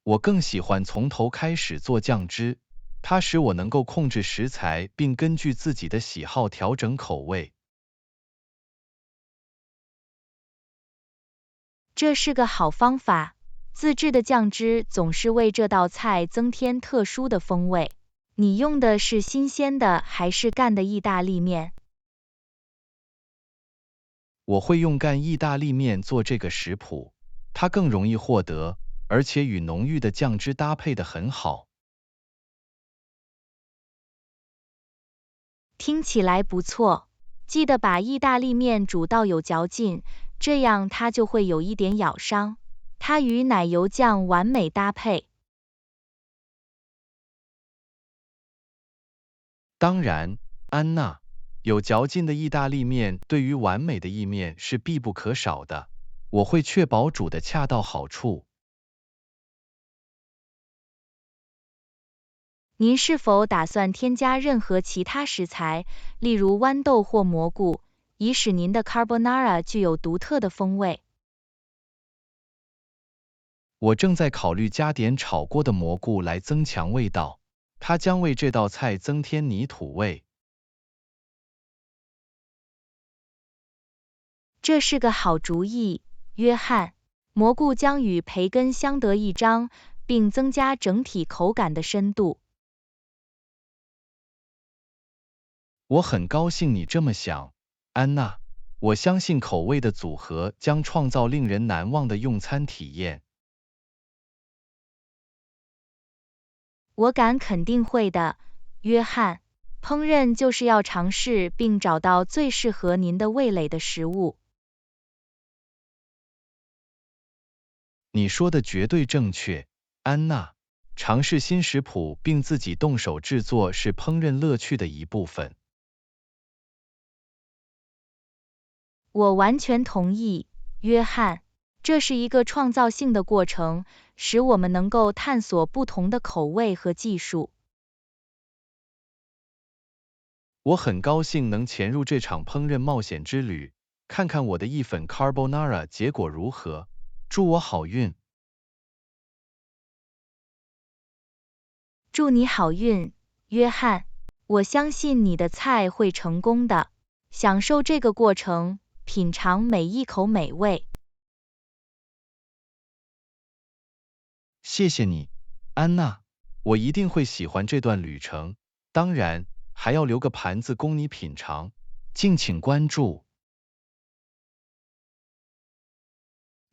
我更喜欢从头开始做酱汁，它使我能够控制食材，并根据自己的喜好调整口味。这是个好方法。自制的酱汁总是为这道菜增添特殊的风味。你用的是新鲜的还是干的意大利面？我会用干意大利面做这个食谱，它更容易获得，而且与浓郁的酱汁搭配得很好。听起来不错。记得把意大利面煮到有嚼劲，这样它就会有一点咬伤。它与奶油酱完美搭配。当然，安娜，有嚼劲的意大利面对于完美的意面是必不可少的。我会确保煮得恰到好处。您是否打算添加任何其他食材，例如豌豆或蘑菇，以使您的 carbonara 具有独特的风味？我正在考虑加点炒过的蘑菇来增强味道，它将为这道菜增添泥土味。这是个好主意，约翰。蘑菇将与培根相得益彰，并增加整体口感的深度。我很高兴你这么想，安娜。我相信口味的组合将创造令人难忘的用餐体验。我敢肯定会的，约翰。烹饪就是要尝试并找到最适合您的味蕾的食物。你说的绝对正确，安娜。尝试新食谱并自己动手制作是烹饪乐趣的一部分。我完全同意，约翰。这是一个创造性的过程，使我们能够探索不同的口味和技术。我很高兴能潜入这场烹饪冒险之旅，看看我的意粉 carbonara 结果如何。祝我好运。祝你好运，约翰。我相信你的菜会成功的。享受这个过程，品尝每一口美味。谢谢你，安娜。我一定会喜欢这段旅程，当然，还要留个盘子供你品尝。敬请关注。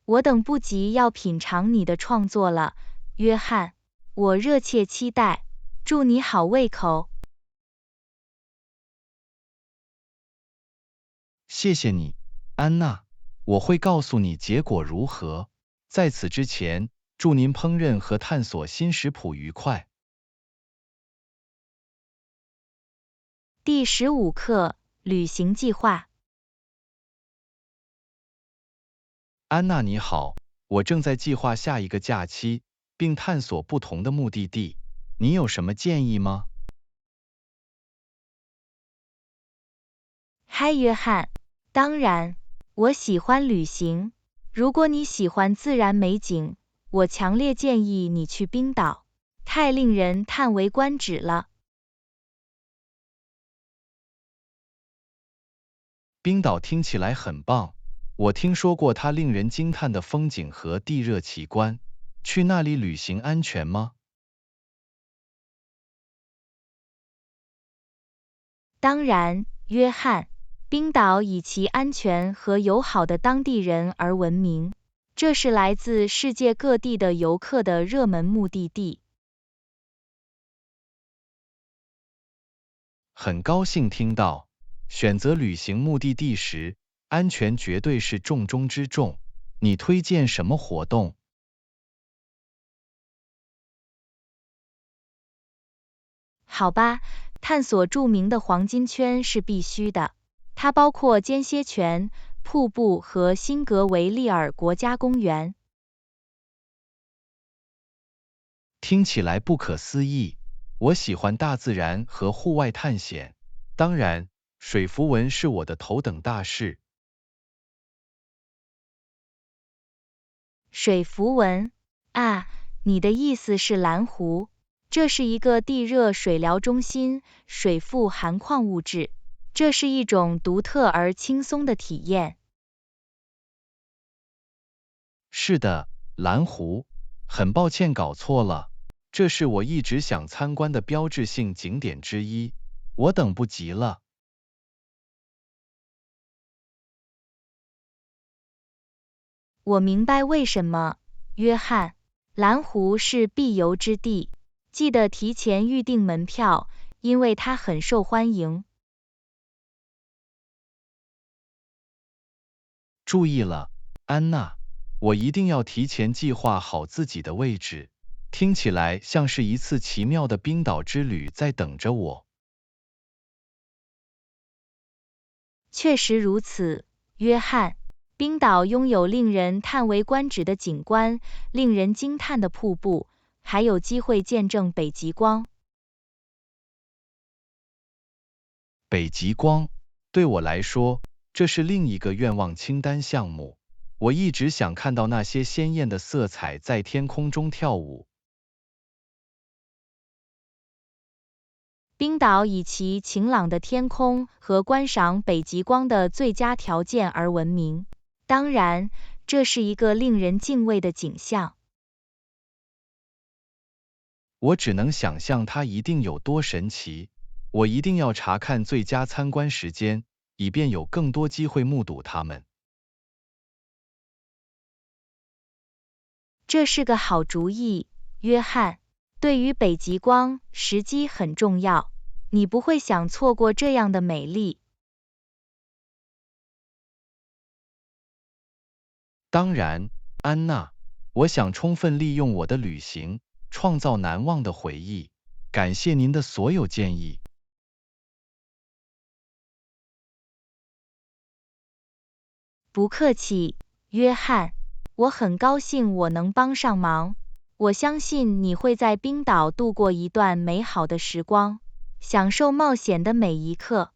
我等不及要品尝你的创作了，约翰。我热切期待。祝你好胃口。谢谢你，安娜。我会告诉你结果如何。在此之前，祝您烹饪和探索新食谱愉快。第15课，旅行计划。安娜你好，我正在计划下一个假期，并探索不同的目的地。你有什么建议吗？嗨，约翰。当然，我喜欢旅行。如果你喜欢自然美景，我强烈建议你去冰岛，太令人叹为观止了。冰岛听起来很棒，我听说过它令人惊叹的风景和地热奇观。去那里旅行安全吗？当然，约翰。冰岛以其安全和友好的当地人而闻名，这是来自世界各地的游客的热门目的地。很高兴听到。选择旅行目的地时，安全绝对是重中之重。你推荐什么活动？好吧，探索著名的黄金圈是必须的。它包括间歇泉、瀑布和辛格维利尔国家公园。听起来不可思议。我喜欢大自然和户外探险。当然，水符文是我的头等大事。水符文啊，你的意思是蓝湖。这是一个地热水疗中心，水富含矿物质。这是一种独特而轻松的体验。是的，蓝湖。很抱歉搞错了，这是我一直想参观的标志性景点之一。我等不及了。我明白为什么，约翰。蓝湖是必游之地，记得提前预订门票，因为它很受欢迎。注意了，安娜，我一定要提前计划好自己的位置。听起来像是一次奇妙的冰岛之旅在等着我。确实如此，约翰。冰岛拥有令人叹为观止的景观，令人惊叹的瀑布，还有机会见证北极光。北极光，对我来说，这是另一个愿望清单项目。我一直想看到那些鲜艳的色彩在天空中跳舞。冰岛以其晴朗的天空和观赏北极光的最佳条件而闻名。当然，这是一个令人敬畏的景象。我只能想象它一定有多神奇。我一定要查看最佳参观时间，以便有更多机会目睹它们。这是个好主意，约翰。对于北极光，时机很重要。你不会想错过这样的美丽。当然，安娜，我想充分利用我的旅行，创造难忘的回忆。感谢您的所有建议。不客气，约翰。我很高兴我能帮上忙。我相信你会在冰岛度过一段美好的时光，享受冒险的每一刻。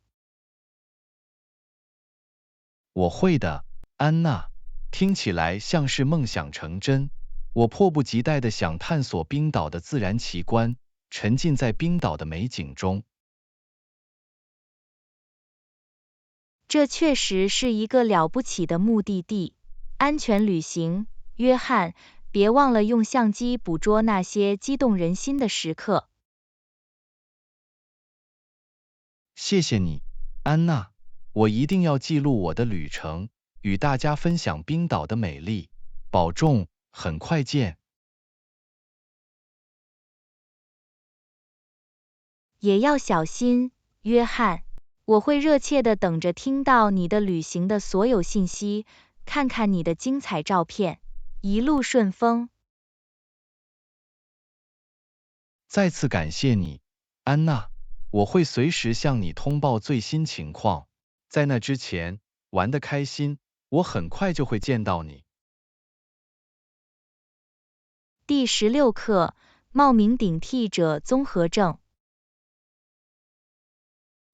我会的，安娜。听起来像是梦想成真。我迫不及待地想探索冰岛的自然奇观，沉浸在冰岛的美景中。这确实是一个了不起的目的地。安全旅行，约翰，别忘了用相机捕捉那些激动人心的时刻。谢谢你，安娜。我一定要记录我的旅程，与大家分享冰岛的美丽。保重，很快见。也要小心，约翰。我会热切地等着听到你的旅行的所有信息，看看你的精彩照片。一路顺风。再次感谢你，安娜。我会随时向你通报最新情况。在那之前，玩得开心，我很快就会见到你。第16课，冒名顶替者综合症。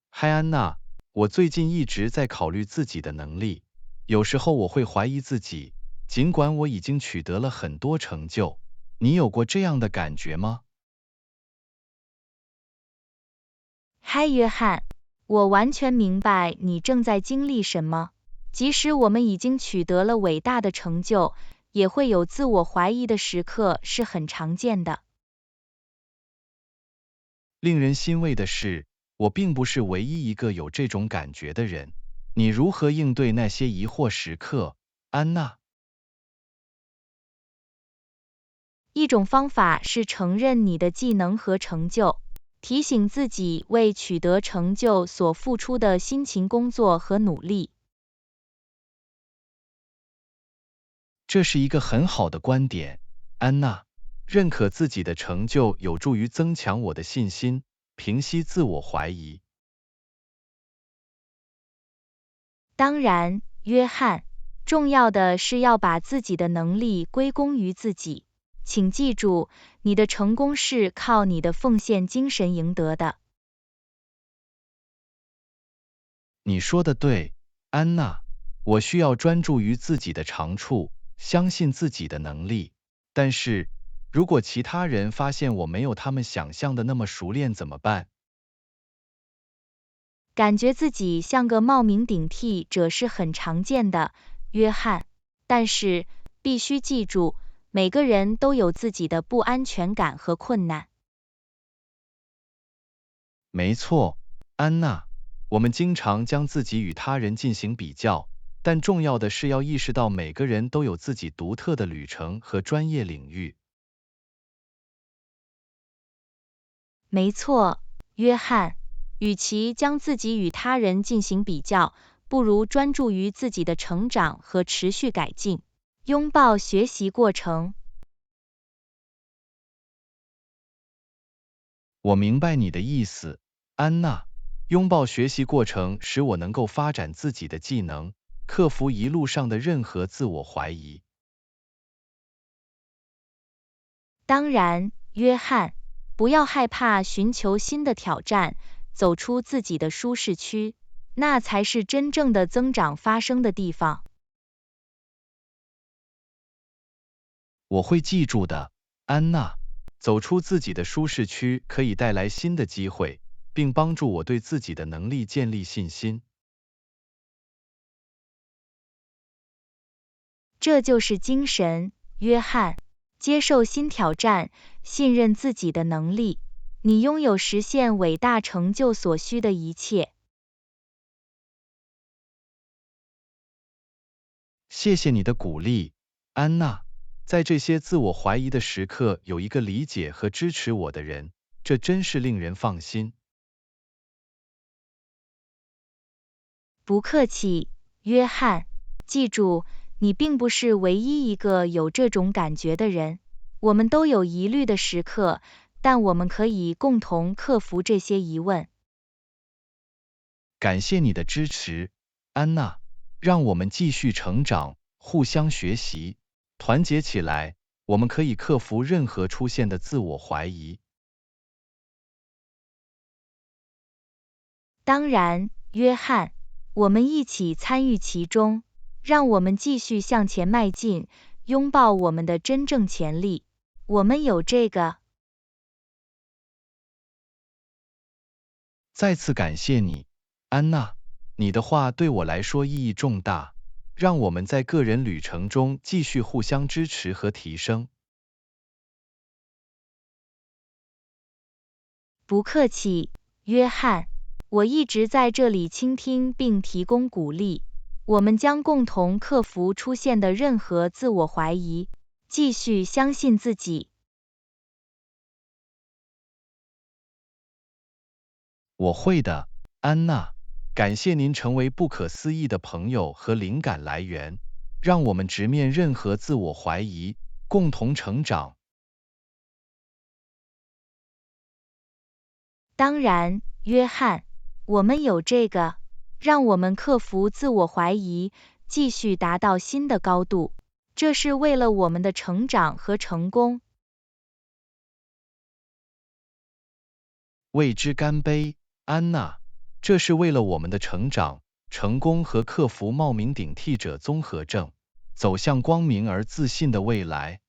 嗨，安娜，我最近一直在考虑自己的能力，有时候我会怀疑自己，尽管我已经取得了很多成就。你有过这样的感觉吗？嗨，约翰，我完全明白你正在经历什么。即使我们已经取得了伟大的成就，也会有自我怀疑的时刻，是很常见的。令人欣慰的是，我并不是唯一一个有这种感觉的人。你如何应对那些疑惑时刻，安娜？一种方法是承认你的技能和成就，提醒自己为取得成就所付出的辛勤工作和努力。这是一个很好的观点，安娜。认可自己的成就有助于增强我的信心，平息自我怀疑。当然，约翰，重要的是要把自己的能力归功于自己。请记住，你的成功是靠你的奉献精神赢得的。你说的对，安娜。我需要专注于自己的长处，相信自己的能力。但是，如果其他人发现我没有他们想象的那么熟练怎么办？感觉自己像个冒名顶替者是很常见的，约翰。但是，必须记住，每个人都有自己的不安全感和困难。没错，安娜。我们经常将自己与他人进行比较，但重要的是要意识到每个人都有自己独特的旅程和专业领域。没错，约翰。与其将自己与他人进行比较，不如专注于自己的成长和持续改进。拥抱学习过程。我明白你的意思，安娜。拥抱学习过程使我能够发展自己的技能，克服一路上的任何自我怀疑。当然，约翰，不要害怕寻求新的挑战，走出自己的舒适区，那才是真正的增长发生的地方。我会记住的，安娜。走出自己的舒适区可以带来新的机会，并帮助我对自己的能力建立信心。这就是精神，约翰。接受新挑战，信任自己的能力，你拥有实现伟大成就所需的一切。谢谢你的鼓励，安娜。在这些自我怀疑的时刻，有一个理解和支持我的人，这真是令人放心。不客气，约翰。记住，你并不是唯一一个有这种感觉的人。我们都有疑虑的时刻，但我们可以共同克服这些疑问。感谢你的支持，安娜。让我们继续成长，互相学习，团结起来，我们可以克服任何出现的自我怀疑。当然，约翰，我们一起参与其中，让我们继续向前迈进，拥抱我们的真正潜力。我们有这个。再次感谢你，安娜。你的话对我来说意义重大，让我们在个人旅程中继续互相支持和提升。不客气，约翰。我一直在这里倾听并提供鼓励。我们将共同克服出现的任何自我怀疑，继续相信自己。我会的，安娜。感谢您成为不可思议的朋友和灵感来源，让我们直面任何自我怀疑，共同成长。当然，约翰，我们有这个。让我们克服自我怀疑，继续达到新的高度。这是为了我们的成长和成功。为之干杯，安娜。这是为了我们的成长、成功和克服冒名顶替者综合症，走向光明而自信的未来。